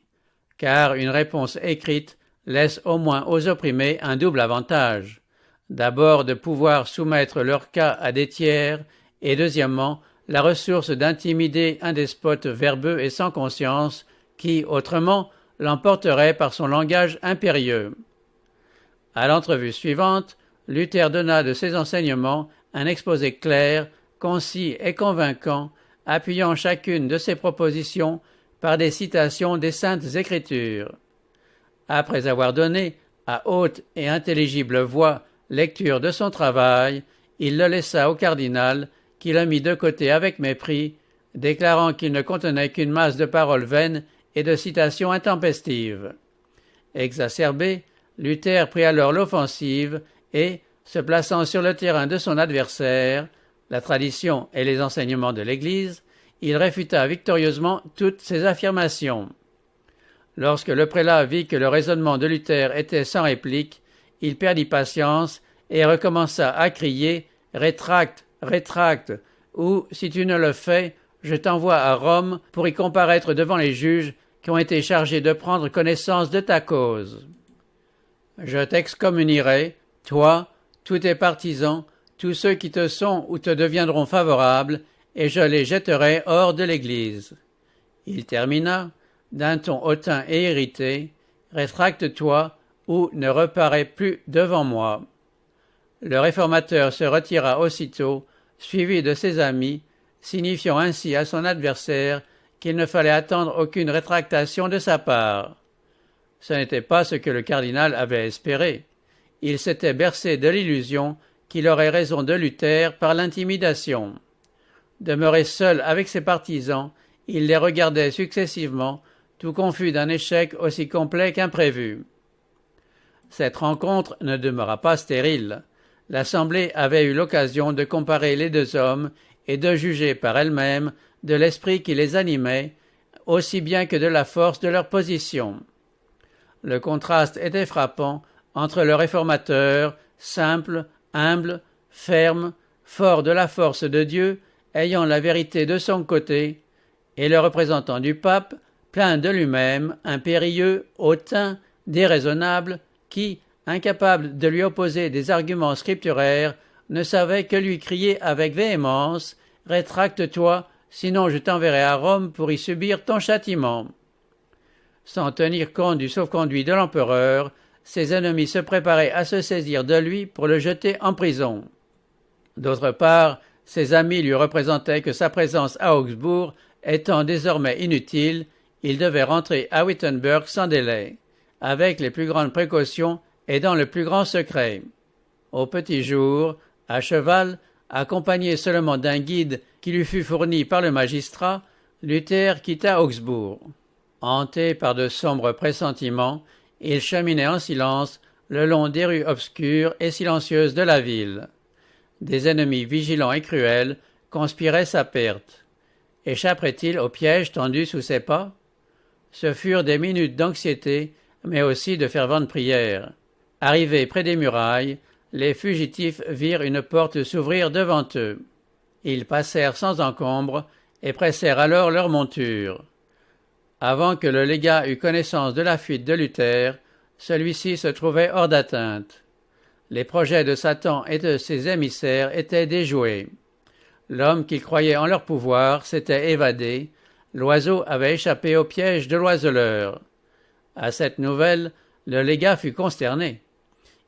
car une réponse écrite laisse au moins aux opprimés un double avantage. D'abord de pouvoir soumettre leur cas à des tiers, et deuxièmement, la ressource d'intimider un despote verbeux et sans conscience qui, autrement, l'emporterait par son langage impérieux. » À l'entrevue suivante, Luther donna de ses enseignements un exposé clair, concis et convaincant, appuyant chacune de ses propositions par des citations des Saintes Écritures. Après avoir donné, à haute et intelligible voix, lecture de son travail, il le laissa au cardinal, qui le mit de côté avec mépris, déclarant qu'il ne contenait qu'une masse de paroles vaines et de citations intempestives. Exacerbé, Luther prit alors l'offensive et, se plaçant sur le terrain de son adversaire, la tradition et les enseignements de l'Église, il réfuta victorieusement toutes ses affirmations. Lorsque le prélat vit que le raisonnement de Luther était sans réplique, il perdit patience et recommença à crier « Rétracte, rétracte » ou « Si tu ne le fais, je t'envoie à Rome pour y comparaître devant les juges qui ont été chargés de prendre connaissance de ta cause. Je t'excommunierai, toi, tous tes partisans, tous ceux qui te sont ou te deviendront favorables, et je les jetterai hors de l'Église. » Il termina, d'un ton hautain et irrité, « Rétracte-toi, ou ne reparais plus devant moi. » Le réformateur se retira aussitôt, suivi de ses amis, signifiant ainsi à son adversaire qu'il ne fallait attendre aucune rétractation de sa part. Ce n'était pas ce que le cardinal avait espéré. Il s'était bercé de l'illusion qu'il aurait raison de Luther par l'intimidation. Demeuré seul avec ses partisans, il les regardait successivement, tout confus d'un échec aussi complet qu'imprévu. Cette rencontre ne demeura pas stérile. L'Assemblée avait eu l'occasion de comparer les deux hommes et de juger par elle-même de l'esprit qui les animait, aussi bien que de la force de leur position. Le contraste était frappant entre le réformateur, simple, humble, ferme, fort de la force de Dieu, ayant la vérité de son côté, et le représentant du pape, plein de lui-même, impérieux, hautain, déraisonnable, qui, incapable de lui opposer des arguments scripturaires, ne savait que lui crier avec véhémence « Rétracte-toi, sinon je t'enverrai à Rome pour y subir ton châtiment. » sans tenir compte du sauf-conduit de l'empereur, ses ennemis se préparaient à se saisir de lui pour le jeter en prison. D'autre part, ses amis lui représentaient que sa présence à Augsbourg étant désormais inutile, il devait rentrer à Wittenberg sans délai, avec les plus grandes précautions et dans le plus grand secret. Au petit jour, à cheval, accompagné seulement d'un guide qui lui fut fourni par le magistrat, Luther quitta Augsbourg. Hanté par de sombres pressentiments, il cheminait en silence le long des rues obscures et silencieuses de la ville. Des ennemis vigilants et cruels conspiraient sa perte. Échapperait-il au piège tendu sous ses pas? Ce furent des minutes d'anxiété, mais aussi de ferventes prières. Arrivés près des murailles, les fugitifs virent une porte s'ouvrir devant eux. Ils passèrent sans encombre et pressèrent alors leurs montures. Avant que le légat eût connaissance de la fuite de Luther, celui-ci se trouvait hors d'atteinte. Les projets de Satan et de ses émissaires étaient déjoués. L'homme qui croyait en leur pouvoir s'était évadé, l'oiseau avait échappé au piège de l'oiseleur. À cette nouvelle, le légat fut consterné.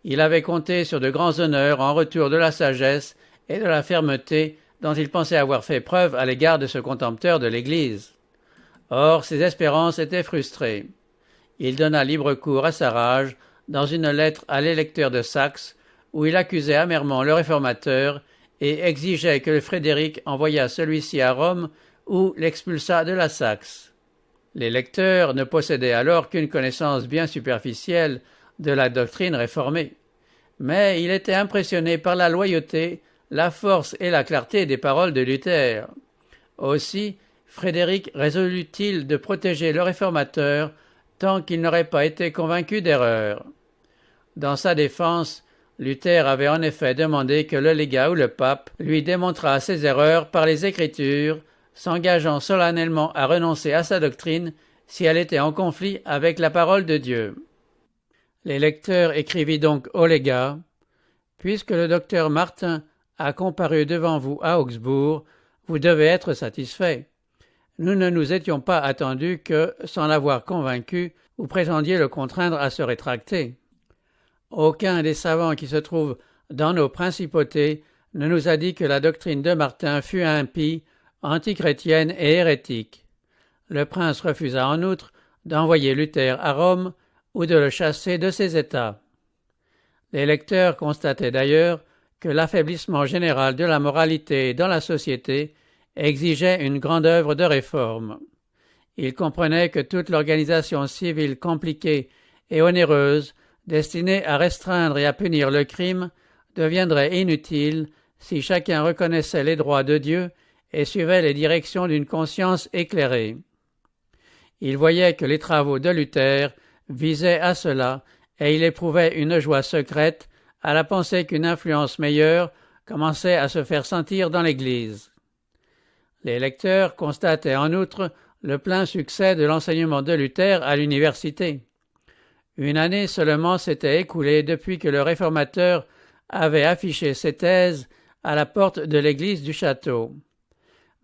Il avait compté sur de grands honneurs en retour de la sagesse et de la fermeté dont il pensait avoir fait preuve à l'égard de ce contempteur de l'Église. Or, ses espérances étaient frustrées. Il donna libre cours à sa rage dans une lettre à l'électeur de Saxe, où il accusait amèrement le réformateur et exigeait que Frédéric envoyât celui-ci à Rome ou l'expulsât de la Saxe. L'électeur ne possédait alors qu'une connaissance bien superficielle de la doctrine réformée, mais il était impressionné par la loyauté, la force et la clarté des paroles de Luther. Aussi, Frédéric résolut-il de protéger le réformateur tant qu'il n'aurait pas été convaincu d'erreur. Dans sa défense, Luther avait en effet demandé que le légat ou le pape lui démontrât ses erreurs par les Écritures, s'engageant solennellement à renoncer à sa doctrine si elle était en conflit avec la parole de Dieu. L'électeur écrivit donc au légat « Puisque le docteur Martin a comparu devant vous à Augsbourg, vous devez être satisfait. Nous ne nous étions pas attendus que, sans l'avoir convaincu, vous prétendiez le contraindre à se rétracter. Aucun des savants qui se trouvent dans nos principautés ne nous a dit que la doctrine de Martin fût impie, antichrétienne et hérétique. Le prince refusa en outre d'envoyer Luther à Rome ou de le chasser de ses États. Les lecteurs constataient d'ailleurs que l'affaiblissement général de la moralité dans la société exigeait une grande œuvre de réforme. Ils comprenaient que toute l'organisation civile compliquée et onéreuse, destinée à restreindre et à punir le crime, deviendrait inutile si chacun reconnaissait les droits de Dieu et suivait les directions d'une conscience éclairée. Ils voyaient que les travaux de Luther visaient à cela, et il éprouvait une joie secrète à la pensée qu'une influence meilleure commençait à se faire sentir dans l'Église. Les lecteurs constataient en outre le plein succès de l'enseignement de Luther à l'université. Une année seulement s'était écoulée depuis que le réformateur avait affiché ses thèses à la porte de l'église du château.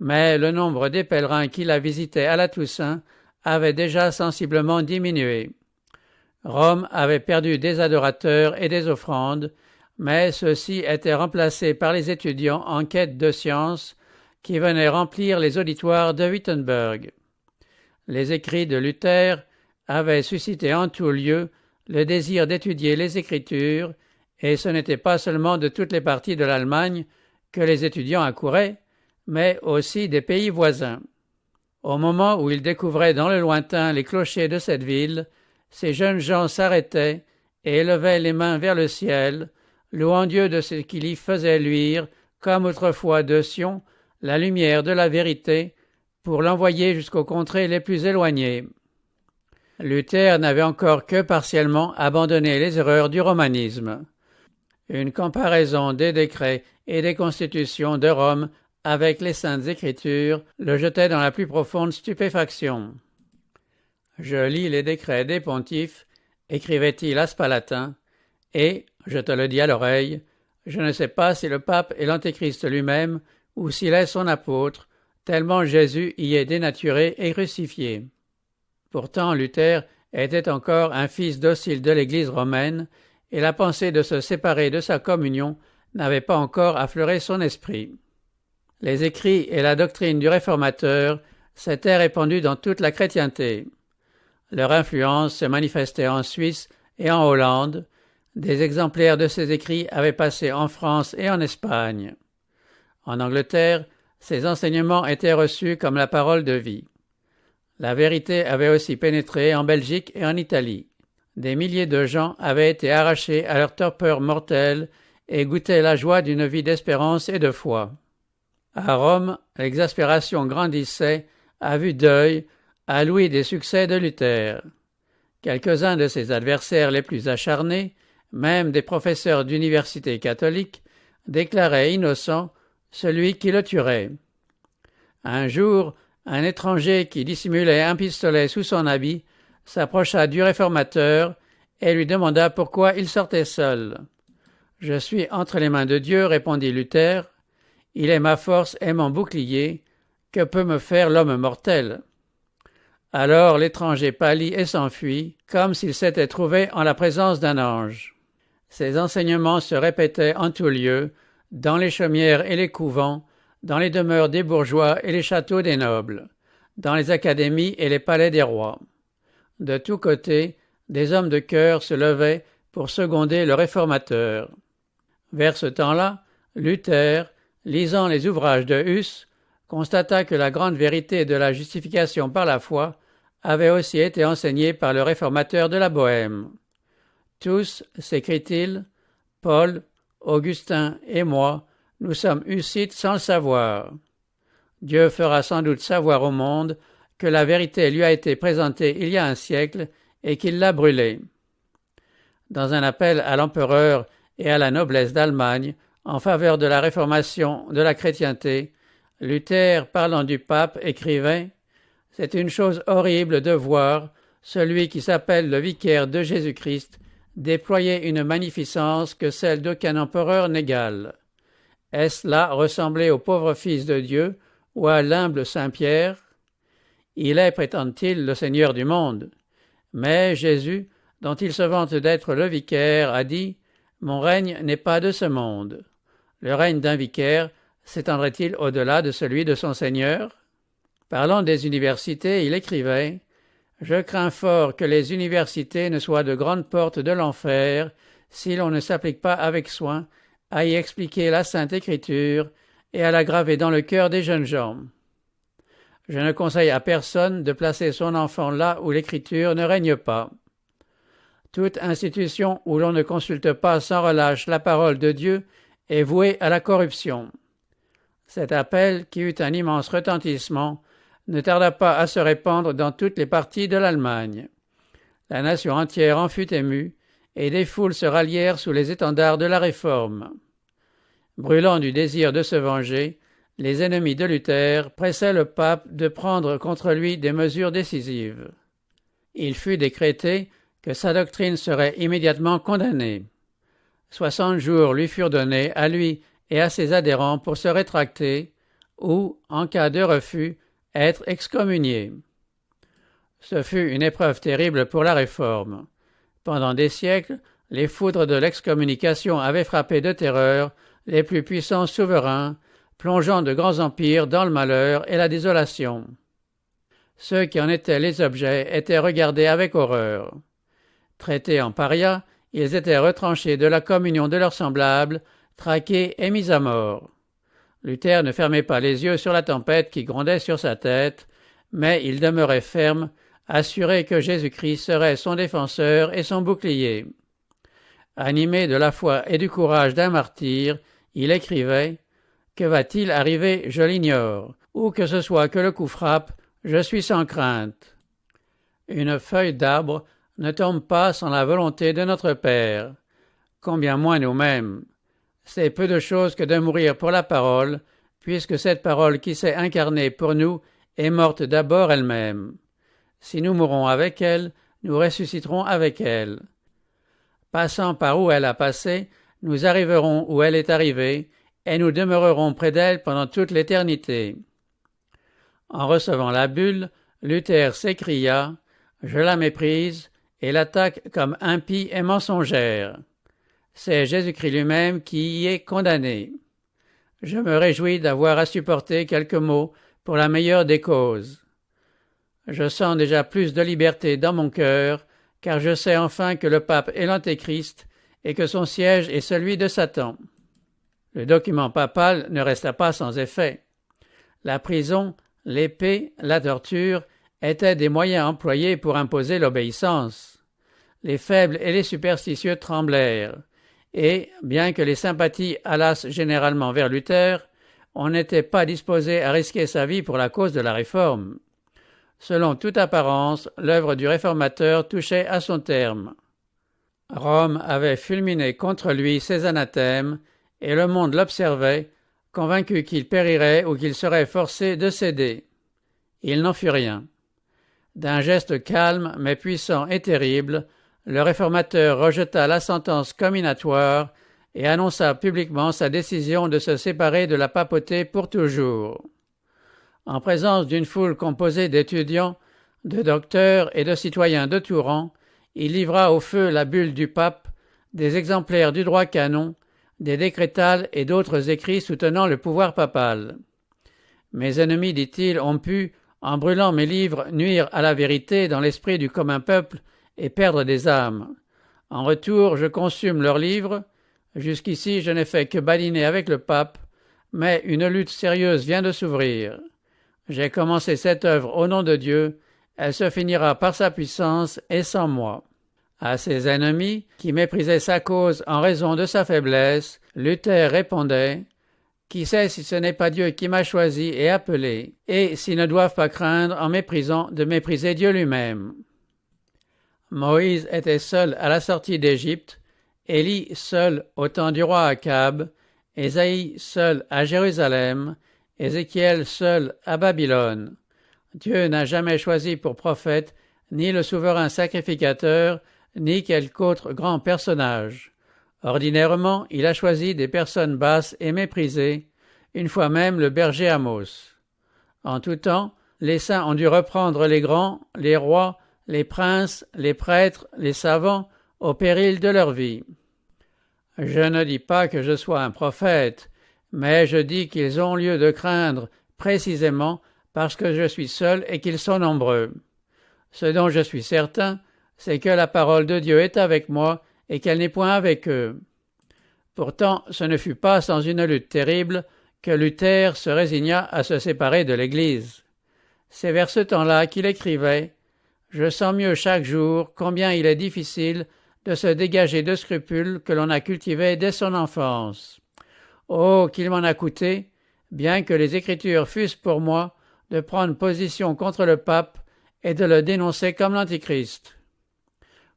Mais le nombre des pèlerins qui la visitaient à la Toussaint avait déjà sensiblement diminué. Rome avait perdu des adorateurs et des offrandes, mais ceux-ci étaient remplacés par les étudiants en quête de science qui venaient remplir les auditoires de Wittenberg. Les écrits de Luther avaient suscité en tout lieu le désir d'étudier les Écritures, et ce n'était pas seulement de toutes les parties de l'Allemagne que les étudiants accouraient, mais aussi des pays voisins. Au moment où ils découvraient dans le lointain les clochers de cette ville, ces jeunes gens s'arrêtaient et élevaient les mains vers le ciel, louant Dieu de ce qu'il y faisait luire, comme autrefois de Sion, la lumière de la vérité, pour l'envoyer jusqu'aux contrées les plus éloignées. Luther n'avait encore que partiellement abandonné les erreurs du romanisme. Une comparaison des décrets et des constitutions de Rome avec les Saintes Écritures le jetait dans la plus profonde stupéfaction. « Je lis les décrets des pontifes, écrivait-il à Spalatin, et, je te le dis à l'oreille, je ne sais pas si le pape est l'antéchrist lui-même ou s'il est son apôtre, tellement Jésus y est dénaturé et crucifié. » Pourtant, Luther était encore un fils docile de l'Église romaine, et la pensée de se séparer de sa communion n'avait pas encore affleuré son esprit. Les écrits et la doctrine du réformateur s'étaient répandus dans toute la chrétienté. Leur influence se manifestait en Suisse et en Hollande. Des exemplaires de ces écrits avaient passé en France et en Espagne. En Angleterre, ces enseignements étaient reçus comme la parole de vie. La vérité avait aussi pénétré en Belgique et en Italie. Des milliers de gens avaient été arrachés à leur torpeur mortelle et goûtaient la joie d'une vie d'espérance et de foi. À Rome, l'exaspération grandissait à vue d'œil à l'ouïe des succès de Luther. Quelques-uns de ses adversaires les plus acharnés, même des professeurs d'université catholiques, déclaraient innocent celui qui le tuerait. Un jour, un étranger qui dissimulait un pistolet sous son habit s'approcha du réformateur et lui demanda pourquoi il sortait seul. « Je suis entre les mains de Dieu, répondit Luther. Il est ma force et mon bouclier. Que peut me faire l'homme mortel ?» Alors l'étranger pâlit et s'enfuit, comme s'il s'était trouvé en la présence d'un ange. Ces enseignements se répétaient en tout lieu, dans les chaumières et les couvents, dans les demeures des bourgeois et les châteaux des nobles, dans les académies et les palais des rois. De tous côtés, des hommes de cœur se levaient pour seconder le réformateur. Vers ce temps-là, Luther, lisant les ouvrages de Huss, constata que la grande vérité de la justification par la foi avait aussi été enseignée par le réformateur de la Bohême. Tous, s'écrit-il, Paul, Augustin et moi, nous sommes hussites sans le savoir. Dieu fera sans doute savoir au monde que la vérité lui a été présentée il y a un siècle et qu'il l'a brûlée. Dans un appel à l'empereur et à la noblesse d'Allemagne en faveur de la réformation de la chrétienté, Luther, parlant du pape, écrivait « C'est une chose horrible de voir celui qui s'appelle le vicaire de Jésus-Christ déployer une magnificence que celle d'aucun empereur n'égale. Est-ce là ressembler au pauvre Fils de Dieu ou à l'humble Saint-Pierre? Il est, prétend-il, le Seigneur du monde. Mais Jésus, dont il se vante d'être le vicaire, a dit « Mon règne n'est pas de ce monde ». Le règne d'un vicaire s'étendrait-il au-delà de celui de son Seigneur? Parlant des universités, il écrivait « Je crains fort que les universités ne soient de grandes portes de l'enfer si l'on ne s'applique pas avec soin à y expliquer la Sainte Écriture et à la graver dans le cœur des jeunes gens. Je ne conseille à personne de placer son enfant là où l'Écriture ne règne pas. Toute institution où l'on ne consulte pas sans relâche la parole de Dieu est vouée à la corruption. » Cet appel, qui eut un immense retentissement, ne tarda pas à se répandre dans toutes les parties de l'Allemagne. La nation entière en fut émue, et des foules se rallièrent sous les étendards de la Réforme. Brûlant du désir de se venger, les ennemis de Luther pressaient le pape de prendre contre lui des mesures décisives. Il fut décrété que sa doctrine serait immédiatement condamnée. 60 jours lui furent donnés à lui et à ses adhérents pour se rétracter ou, en cas de refus, être excommuniés. Ce fut une épreuve terrible pour la Réforme. Pendant des siècles, les foudres de l'excommunication avaient frappé de terreur les plus puissants souverains, plongeant de grands empires dans le malheur et la désolation. Ceux qui en étaient les objets étaient regardés avec horreur. Traités en parias, ils étaient retranchés de la communion de leurs semblables, traqués et mis à mort. Luther ne fermait pas les yeux sur la tempête qui grondait sur sa tête, mais il demeurait ferme, assuré que Jésus-Christ serait son défenseur et son bouclier. Animé de la foi et du courage d'un martyr, il écrivait « Que va-t-il arriver, je l'ignore. Où que ce soit que le coup frappe, je suis sans crainte. Une feuille d'arbre ne tombe pas sans la volonté de notre Père. Combien moins nous-mêmes. C'est peu de chose que de mourir pour la parole, puisque cette parole qui s'est incarnée pour nous est morte d'abord elle-même. Si nous mourons avec elle, nous ressusciterons avec elle. Passant par où elle a passé, nous arriverons où elle est arrivée, et nous demeurerons près d'elle pendant toute l'éternité. » En recevant la bulle, Luther s'écria Je la méprise et l'attaque comme impie et mensongère. C'est Jésus-Christ lui-même qui y est condamné. Je me réjouis d'avoir à supporter quelques maux pour la meilleure des causes. Je sens déjà plus de liberté dans mon cœur, car je sais enfin que le pape est l'Antéchrist et que son siège est celui de Satan. Le document papal ne resta pas sans effet. La prison, l'épée, la torture étaient des moyens employés pour imposer l'obéissance. Les faibles et les superstitieux tremblèrent, et, bien que les sympathies allassent généralement vers Luther, on n'était pas disposé à risquer sa vie pour la cause de la réforme. Selon toute apparence, l'œuvre du réformateur touchait à son terme. Rome avait fulminé contre lui ses anathèmes, et le monde l'observait, convaincu qu'il périrait ou qu'il serait forcé de céder. Il n'en fut rien. D'un geste calme mais puissant et terrible, le réformateur rejeta la sentence comminatoire et annonça publiquement sa décision de se séparer de la papauté pour toujours. En présence d'une foule composée d'étudiants, de docteurs et de citoyens de tout rang, il livra au feu la bulle du pape, des exemplaires du droit canon, des décrétales et d'autres écrits soutenant le pouvoir papal. Mes ennemis, dit-il, ont pu, en brûlant mes livres, nuire à la vérité dans l'esprit du commun peuple et perdre des âmes. En retour, je consume leurs livres. Jusqu'ici, je n'ai fait que badiner avec le pape, mais une lutte sérieuse vient de s'ouvrir. J'ai commencé cette œuvre au nom de Dieu, elle se finira par sa puissance et sans moi. À ses ennemis, qui méprisaient sa cause en raison de sa faiblesse, Luther répondait « Qui sait si ce n'est pas Dieu qui m'a choisi et appelé, et s'ils ne doivent pas craindre en méprisant de mépriser Dieu lui-même. » Moïse était seul à la sortie d'Égypte, Élie seul au temps du roi Akab, Ésaïe seul à Jérusalem, Ézéchiel seul à Babylone. Dieu n'a jamais choisi pour prophète ni le souverain sacrificateur, ni quelque autre grand personnage. Ordinairement, il a choisi des personnes basses et méprisées, une fois même le berger Amos. En tout temps, les saints ont dû reprendre les grands, les rois, les princes, les prêtres, les savants, au péril de leur vie. Je ne dis pas que je sois un prophète, mais je dis qu'ils ont lieu de craindre précisément parce que je suis seul et qu'ils sont nombreux. Ce dont je suis certain, c'est que la parole de Dieu est avec moi et qu'elle n'est point avec eux. Pourtant, ce ne fut pas sans une lutte terrible que Luther se résigna à se séparer de l'Église. C'est vers ce temps-là qu'il écrivait « Je sens mieux chaque jour combien il est difficile de se dégager de scrupules que l'on a cultivés dès son enfance. Oh, qu'il m'en a coûté, bien que les Écritures fussent pour moi, de prendre position contre le pape et de le dénoncer comme l'Antichrist.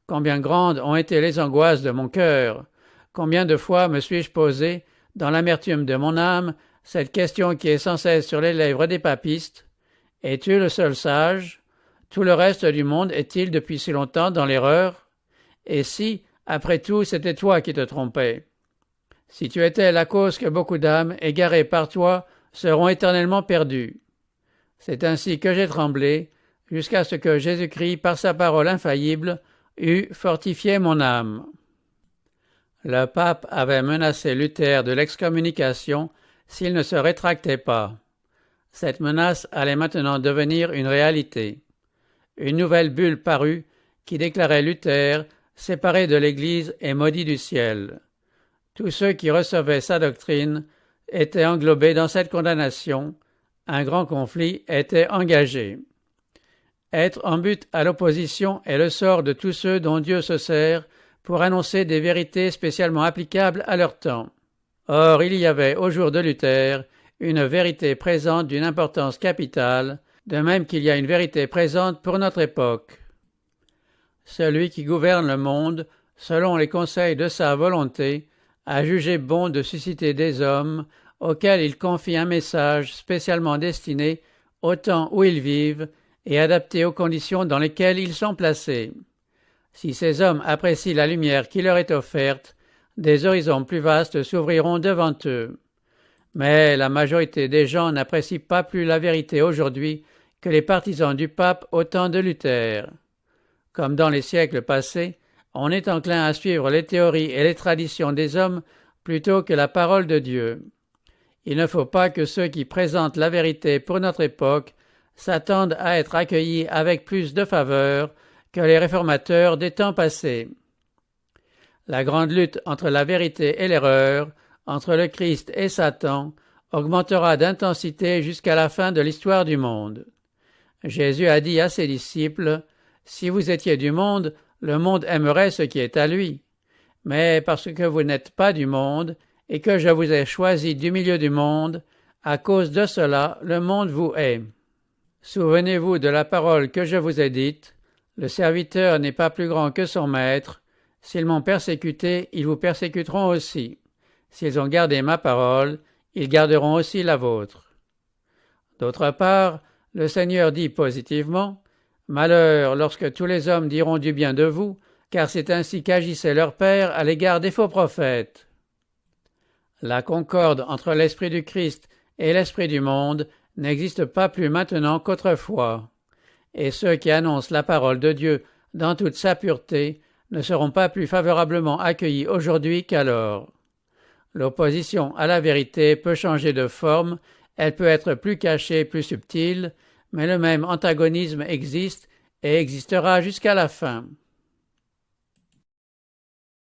Combien grandes ont été les angoisses de mon cœur, combien de fois me suis-je posé, dans l'amertume de mon âme, cette question qui est sans cesse sur les lèvres des papistes. Es-tu le seul sage? Tout le reste du monde est-il depuis si longtemps dans l'erreur? Et si, après tout, c'était toi qui te trompais? Si tu étais la cause que beaucoup d'âmes, égarées par toi, seront éternellement perdues. C'est ainsi que j'ai tremblé, jusqu'à ce que Jésus-Christ, par sa parole infaillible, eût fortifié mon âme. Le pape avait menacé Luther de l'excommunication s'il ne se rétractait pas. Cette menace allait maintenant devenir une réalité. Une nouvelle bulle parut qui déclarait Luther séparé de l'Église et maudit du ciel. Tous ceux qui recevaient sa doctrine étaient englobés dans cette condamnation. Un grand conflit était engagé. Être en but à l'opposition est le sort de tous ceux dont Dieu se sert pour annoncer des vérités spécialement applicables à leur temps. Or, il y avait au jour de Luther une vérité présente d'une importance capitale, de même qu'il y a une vérité présente pour notre époque. Celui qui gouverne le monde, selon les conseils de sa volonté, a jugé bon de susciter des hommes auxquels il confie un message spécialement destiné au temps où ils vivent et adapté aux conditions dans lesquelles ils sont placés. Si ces hommes apprécient la lumière qui leur est offerte, des horizons plus vastes s'ouvriront devant eux. Mais la majorité des gens n'apprécient pas plus la vérité aujourd'hui que les partisans du pape au temps de Luther. comme dans les siècles passés, on est enclin à suivre les théories et les traditions des hommes plutôt que la parole de Dieu. Il ne faut pas que ceux qui présentent la vérité pour notre époque s'attendent à être accueillis avec plus de faveur que les réformateurs des temps passés. La grande lutte entre la vérité et l'erreur, entre le Christ et Satan, augmentera d'intensité jusqu'à la fin de l'histoire du monde. Jésus a dit à ses disciples, « Si vous étiez du monde, le monde aimerait ce qui est à lui. Mais parce que vous n'êtes pas du monde, et que je vous ai choisi du milieu du monde, à cause de cela, le monde vous hait. Souvenez-vous de la parole que je vous ai dite, le serviteur n'est pas plus grand que son maître. S'ils m'ont persécuté, ils vous persécuteront aussi. S'ils ont gardé ma parole, ils garderont aussi la vôtre. » D'autre part, le Seigneur dit positivement, « Malheur lorsque tous les hommes diront du bien de vous, car c'est ainsi qu'agissait leur Père à l'égard des faux prophètes. » La concorde entre l'Esprit du Christ et l'Esprit du monde n'existe pas plus maintenant qu'autrefois, et ceux qui annoncent la parole de Dieu dans toute sa pureté ne seront pas plus favorablement accueillis aujourd'hui qu'alors. L'opposition à la vérité peut changer de forme, elle peut être plus cachée, plus subtile, mais le même antagonisme existe et existera jusqu'à la fin.